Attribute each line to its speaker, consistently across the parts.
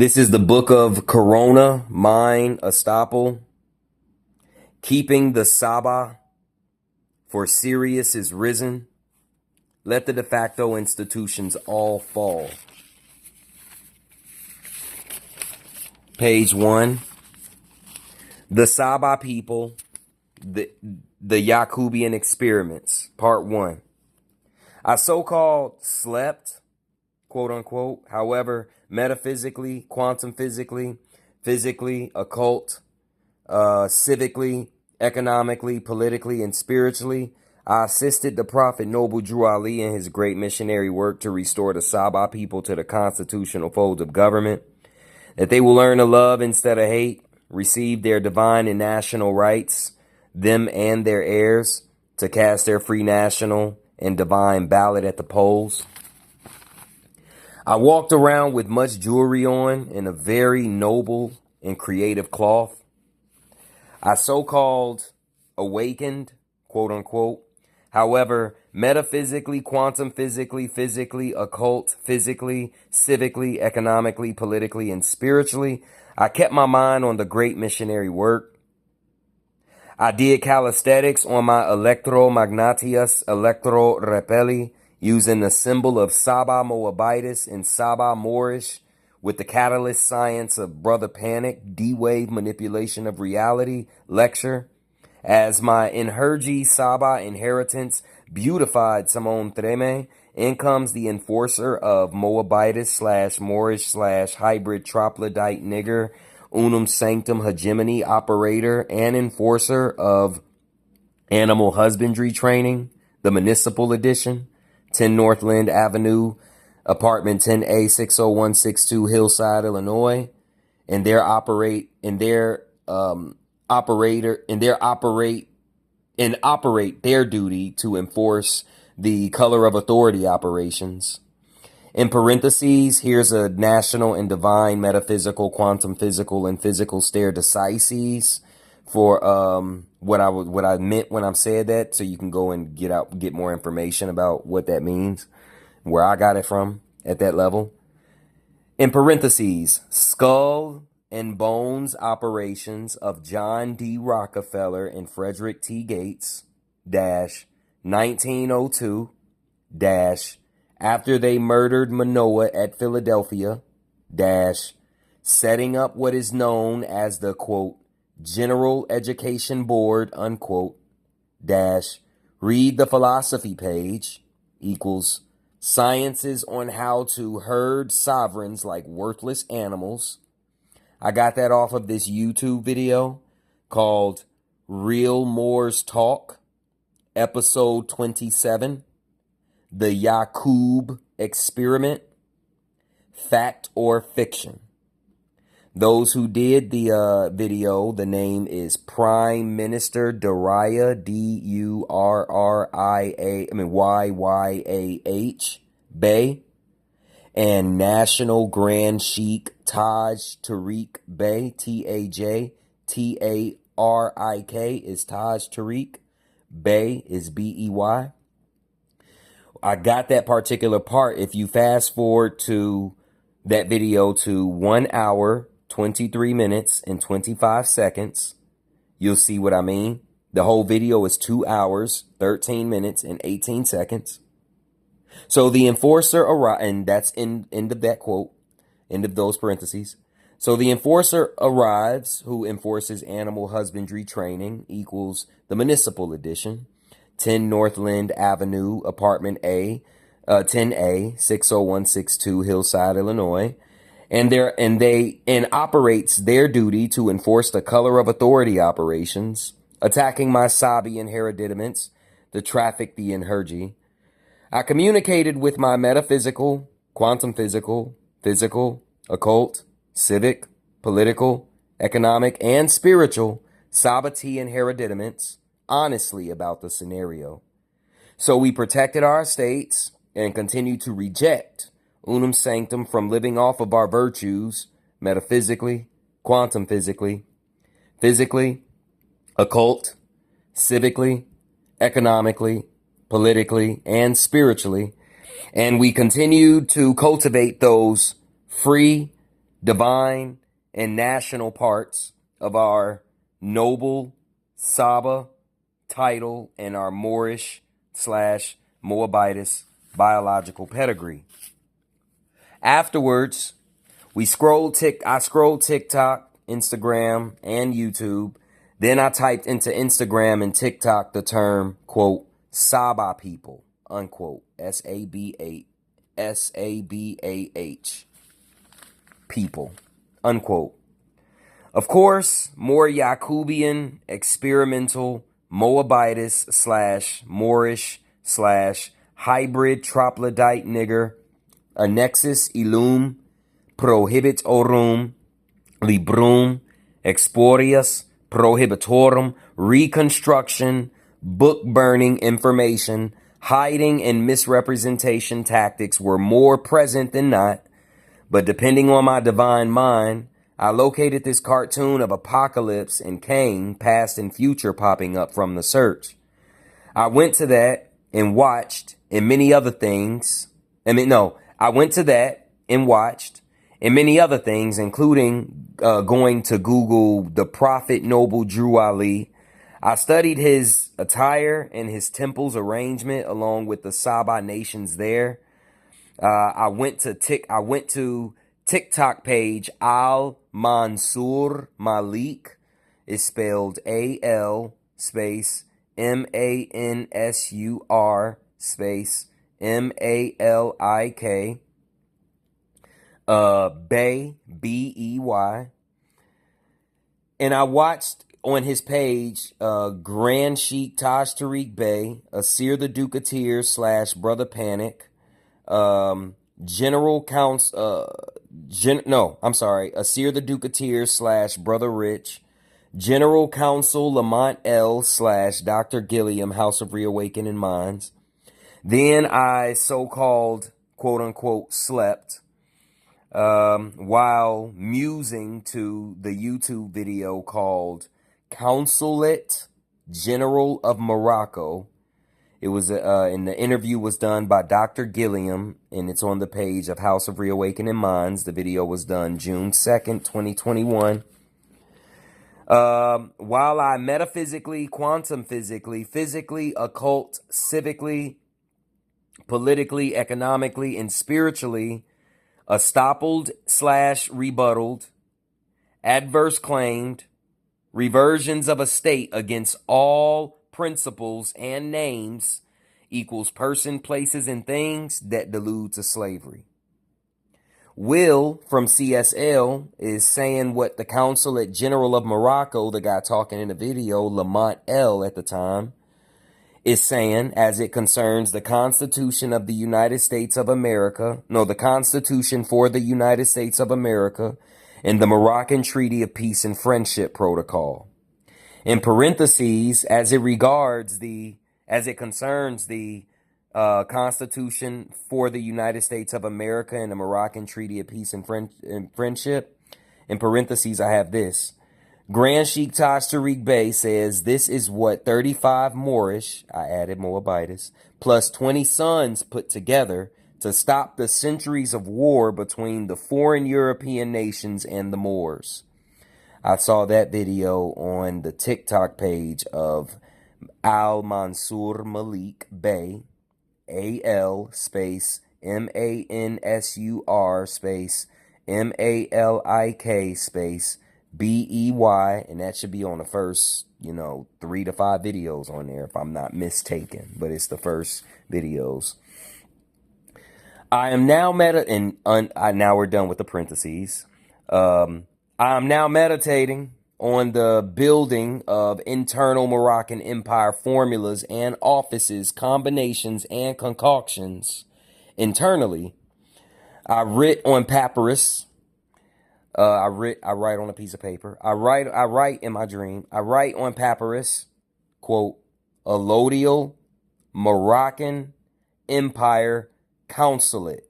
Speaker 1: This is the book of Corona, mine, Estoppel. Keeping the Saba, for Sirius is risen. Let the de facto institutions all fall. Page 1. The Saba people, the Yakubian experiments, part 1. I so-called slept, quote unquote, however, metaphysically, quantum physically, occult, civically, economically, politically, and spiritually, I assisted the Prophet Noble Drew Ali in his great missionary work to restore the Saba people to the constitutional fold of government, that they will learn to love instead of hate, receive their divine and national rights, them and their heirs, to cast their free national and divine ballot at the polls. I walked around with much jewelry on in a very noble and creative cloth. I so-called awakened, quote unquote. However, metaphysically, quantum physically, occult, physically, civically, economically, politically, and spiritually, I kept my mind on the great missionary work. I did calisthenics on my electromagnatius electro-repelli, using the symbol of Saba Moabitis and Saba Moorish with the catalyst science of Brother Panic, D-Wave manipulation of reality lecture. As my Inherji Saba inheritance beautified Simone Treme, in comes the enforcer of Moabitis / Moorish / hybrid troglodite nigger, unum sanctum hegemony operator and enforcer of animal husbandry training, the municipal edition, 10 Northland Avenue, apartment 10A 60162 Hillside, Illinois, and operate their duty to enforce the color of authority operations. In parentheses, here's a national and divine metaphysical, quantum physical, and physical stare decisis for what I meant when I said that, so you can go and get more information about what that means, where I got it from at that level. In parentheses, skull and bones operations of John D. Rockefeller and Frederick T. Gates, 1902, after they murdered Manoah at Philadelphia, setting up what is known as the, quote, General Education Board, unquote, read the philosophy page, equals sciences on how to herd sovereigns like worthless animals. I got that off of this YouTube video called Real Moors Talk, episode 27, The Yakub Experiment, Fact or Fiction. Those who did the video, the name is Prime Minister Duraya, Yyah, Bey, and National Grand Sheikh Taj Tariq Bey, Tajtarik is Taj Tariq, Bey is Bey. I got that particular part. If you fast forward to that video to 1 hour, 23 minutes, and 25 seconds, you'll see what I mean. The whole video is 2 hours, 13 minutes, and 18 seconds. So the enforcer arrives, and that's end of that quote, end of those parentheses. So the enforcer arrives, who enforces animal husbandry training, equals the municipal edition, 10 Northland Avenue, apartment 10A, 60162 Hillside, Illinois, and operates their duty to enforce the color of authority operations, attacking my Sabian hereditament, to traffic the Inherji. I communicated with my metaphysical, quantum physical, occult, civic, political, economic, and spiritual Sabbatean hereditament honestly about the scenario. So we protected our estates and continue to reject unum sanctum from living off of our virtues metaphysically, quantum physically, occult, civically, economically, politically, and spiritually. And we continue to cultivate those free divine, and national parts of our noble Saba title and our Moorish/Moabitist biological pedigree. Afterwards, I scrolled TikTok, Instagram, and YouTube. Then I typed into Instagram and TikTok the term, quote, Saba people, unquote, Sabah people, unquote. Of course, more Yakubian, experimental, Moabitist/Moorish/hybrid troglodite nigger, annexus illum prohibitorum librum exporius prohibitorum reconstruction, book burning information, hiding and misrepresentation tactics were more present than not, but depending on my divine mind, I located this cartoon of Apocalypse and Cain, past and future, popping up from the search. I went to that and watched, and many other things. I went to that and watched, and many other things, including going to Google the Prophet Noble Drew Ali. I studied his attire and his temple's arrangement along with the Saba nations there. I went to TikTok page Al Mansur Malik. It's spelled AL space MANSUR space MALIK. Bey, BEY. And I watched on his page Grand Sheikh Taj Tariq Bey, Asir the Ducateer / Brother Panic, General Counsel, Asir the Ducateer / Brother Rich, General Counsel Lamont L / Dr. Gilliam, House of Reawakening Minds. Then I so-called, quote-unquote, slept while musing to the YouTube video called Consulate General of Morocco. It was, and the interview was done by Dr. Gilliam, and it's on the page of House of Reawakening Minds. The video was done June 2nd, 2021. While I metaphysically, quantum physically, occult, civically, politically, economically, and spiritually estoppeled / rebutted, adverse claimed, reversions of a state against all principles and names equals person, places, and things that delude to slavery. Will from CSL is saying what the Consulate General of Morocco, the guy talking in the video, Lamont L at the time, is saying as it concerns the Constitution of the United States of America, the Constitution for the United States of America, and the Moroccan Treaty of Peace and Friendship Protocol. In parentheses, as it concerns the Constitution for the United States of America and the Moroccan Treaty of Peace and Friendship, in parentheses, I have this. Grand Sheikh Taj Tariq Bey says this is what 35 Moorish, I added Moabitis, plus 20 sons put together to stop the centuries of war between the foreign European nations and the Moors. I saw that video on the TikTok page of Al Mansur Malik Bey, AL space MANSUR space MALIK space BEY, and that should be on the first, 3 to 5 videos on there if I'm not mistaken, but it's the first videos. I am now now we're done with the parentheses. I am now meditating on the building of internal Moroccan Empire formulas and offices, combinations, and concoctions internally. I writ on papyrus. I write on a piece of paper. I write in my dream. I write on papyrus, quote, Allodial Moroccan Empire Consulate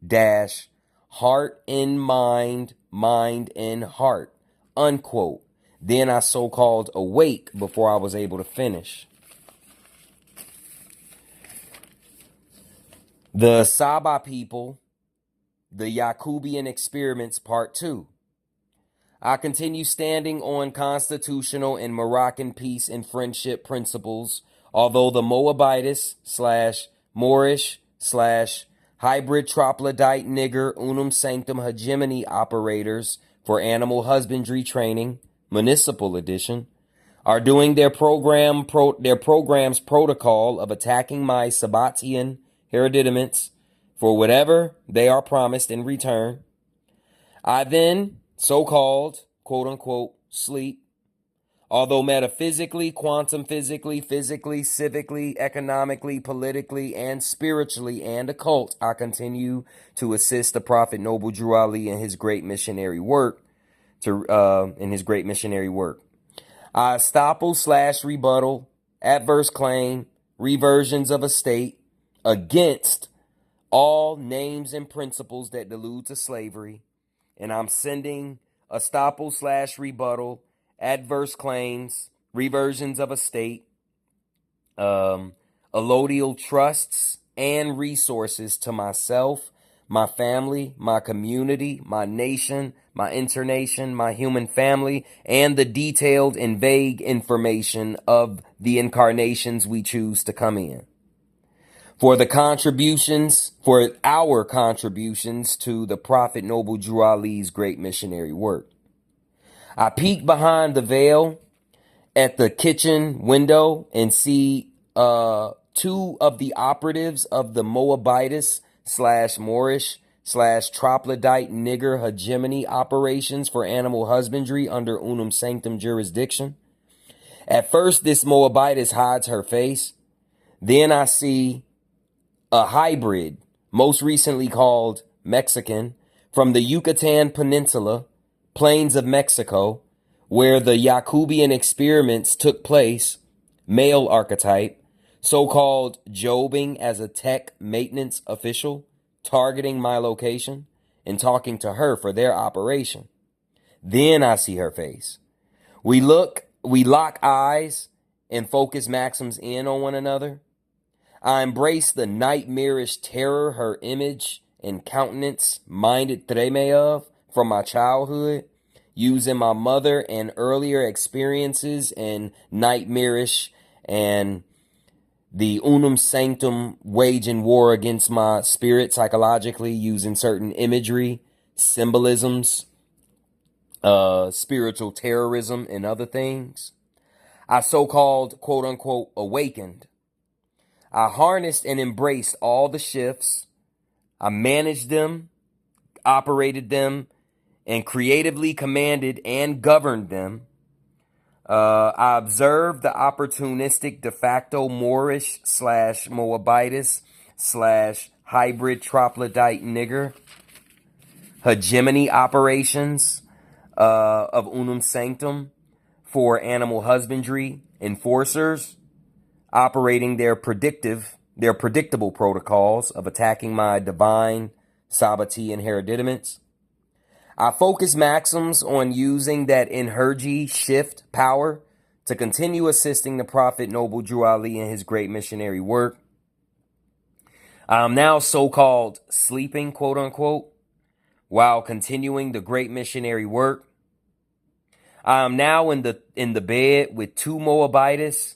Speaker 1: - heart in mind, mind in heart, unquote. Then I so-called awake before I was able to finish. The Saba people The Yakubian Experiments, Part 2. I continue standing on constitutional and Moroccan peace and friendship principles, although the Moabitist / Moorish / hybrid troglodyte nigger unum sanctum hegemony operators for animal husbandry training, municipal edition, are doing their program's protocol of attacking my Sabbatian herediments for whatever they are promised in return. I then, so-called, quote-unquote, sleep. Although metaphysically, quantum physically, civically, economically, politically, and spiritually and occult, I continue to assist the Prophet Noble Drew Ali in his great missionary work. I estoppel / rebuttal, adverse claim, reversions of a state against all names and principles that delude to slavery. And I'm sending estoppel / rebuttal, adverse claims, reversions of a state, allodial trusts and resources to myself, my family, my community, my nation, my internation, my human family, and the detailed and vague information of the incarnations we choose to come in. For our contributions to the Prophet Noble Drew Ali's great missionary work. I peek behind the veil at the kitchen window and see two of the operatives of the Moabitist / Moorish / troglodyte nigger hegemony operations for animal husbandry under unum sanctum jurisdiction. At first, this Moabitist hides her face. Then I see a hybrid, most recently called Mexican, from the Yucatan Peninsula, plains of Mexico, where the Yakubian experiments took place, male archetype, so-called jobbing as a tech maintenance official, targeting my location and talking to her for their operation. Then I see her face. We lock eyes and focus maxims in on one another. I embrace the nightmarish terror her image and countenance minded treme of from my childhood, using my mother and earlier experiences and nightmarish and the unum sanctum waging war against my spirit psychologically using certain imagery, symbolisms, spiritual terrorism, and other things. I so-called, quote-unquote, awakened. I harnessed and embraced all the shifts. I managed them, operated them, and creatively commanded and governed them. I observed the opportunistic de facto Moorish / Moabitist / hybrid troglodyte nigger hegemony operations of unum sanctum for animal husbandry enforcers, operating their predictable protocols of attacking my divine Sabbatian herediments. I focus maxims on using that Enherji shift power to continue assisting the Prophet Noble Drew Ali in his great missionary work. I'm now so-called sleeping, quote-unquote, while continuing the great missionary work. I am now in the bed with two Moabites,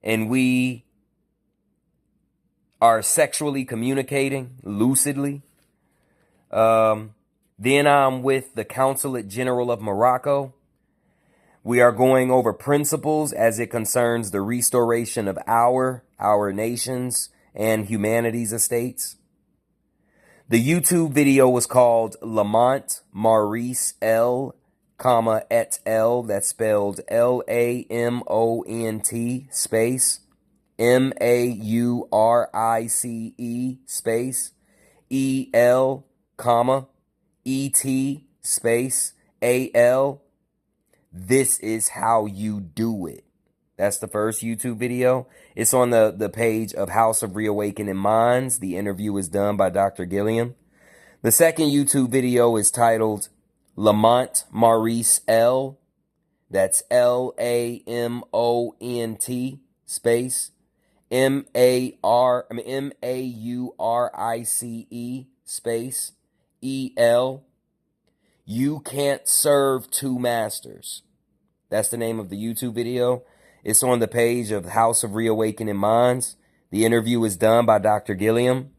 Speaker 1: and we are sexually communicating lucidly. Then I'm with the Consulate General of Morocco. We are going over principles as it concerns the restoration of our nations, and humanity's estates. The YouTube video was called Lamont Maurice L, et al. That's spelled Lamont space Maurice space EL, ET space AL. This is how you do it. That's the first YouTube video. It's on the page of House of Reawakening Minds. The interview is done by Dr. Gilliam. The second YouTube video is titled Lamont Maurice L. That's Lamont space Maurice space You Can't Serve Two Masters. That's the name of the YouTube video. It's on the page of House of Reawakening Minds. The interview is done by Dr. Gilliam.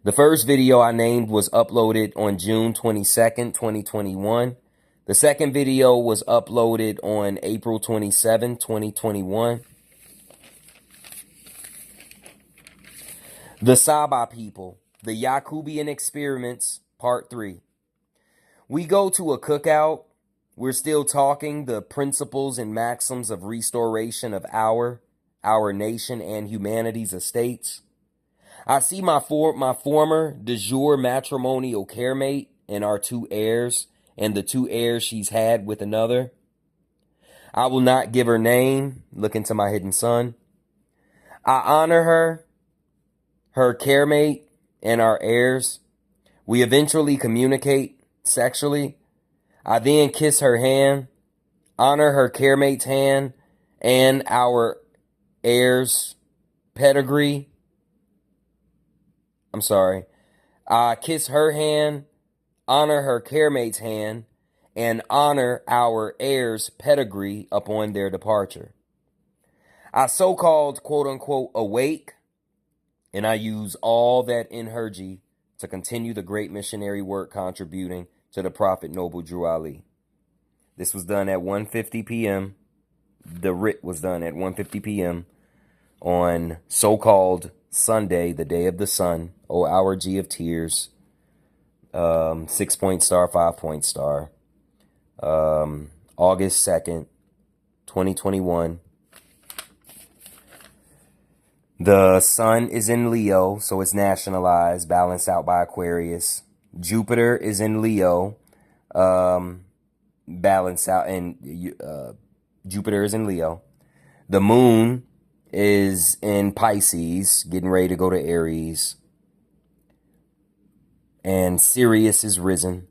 Speaker 1: The first video I named was uploaded on June 22nd, 2021. The second video was uploaded on April 27, 2021. The Saba People, the Yakubian Experiments, Part 3. We go to a cookout. We're still talking the principles and maxims of restoration of our nation and humanity's estates. I see my former de jure matrimonial caremate and our two heirs and the two heirs she's had with another. I will not give her name. Look into my hidden sun. I honor her caremate, and our heirs. We eventually communicate sexually. I then kiss her hand, honor her caremate's hand, and our heirs' pedigree. I'm sorry. I kiss her hand, honor her caremate's hand, and honor our heirs' pedigree upon their departure. I so-called, quote-unquote, awake, and I use all that energy to continue the great missionary work contributing to the Prophet Noble Drew Ali. This was done at 1:50 p.m. The writ was done at 1:50 p.m. on so-called Sunday, the day of the sun, O Hour G of Tears, 6-point star, 5-point star, August 2nd, 2021. The sun is in Leo, so it's nationalized, balanced out by Aquarius. Jupiter is in Leo, balanced out, and Jupiter is in Leo. The moon is in Pisces, getting ready to go to Aries. And Sirius is risen.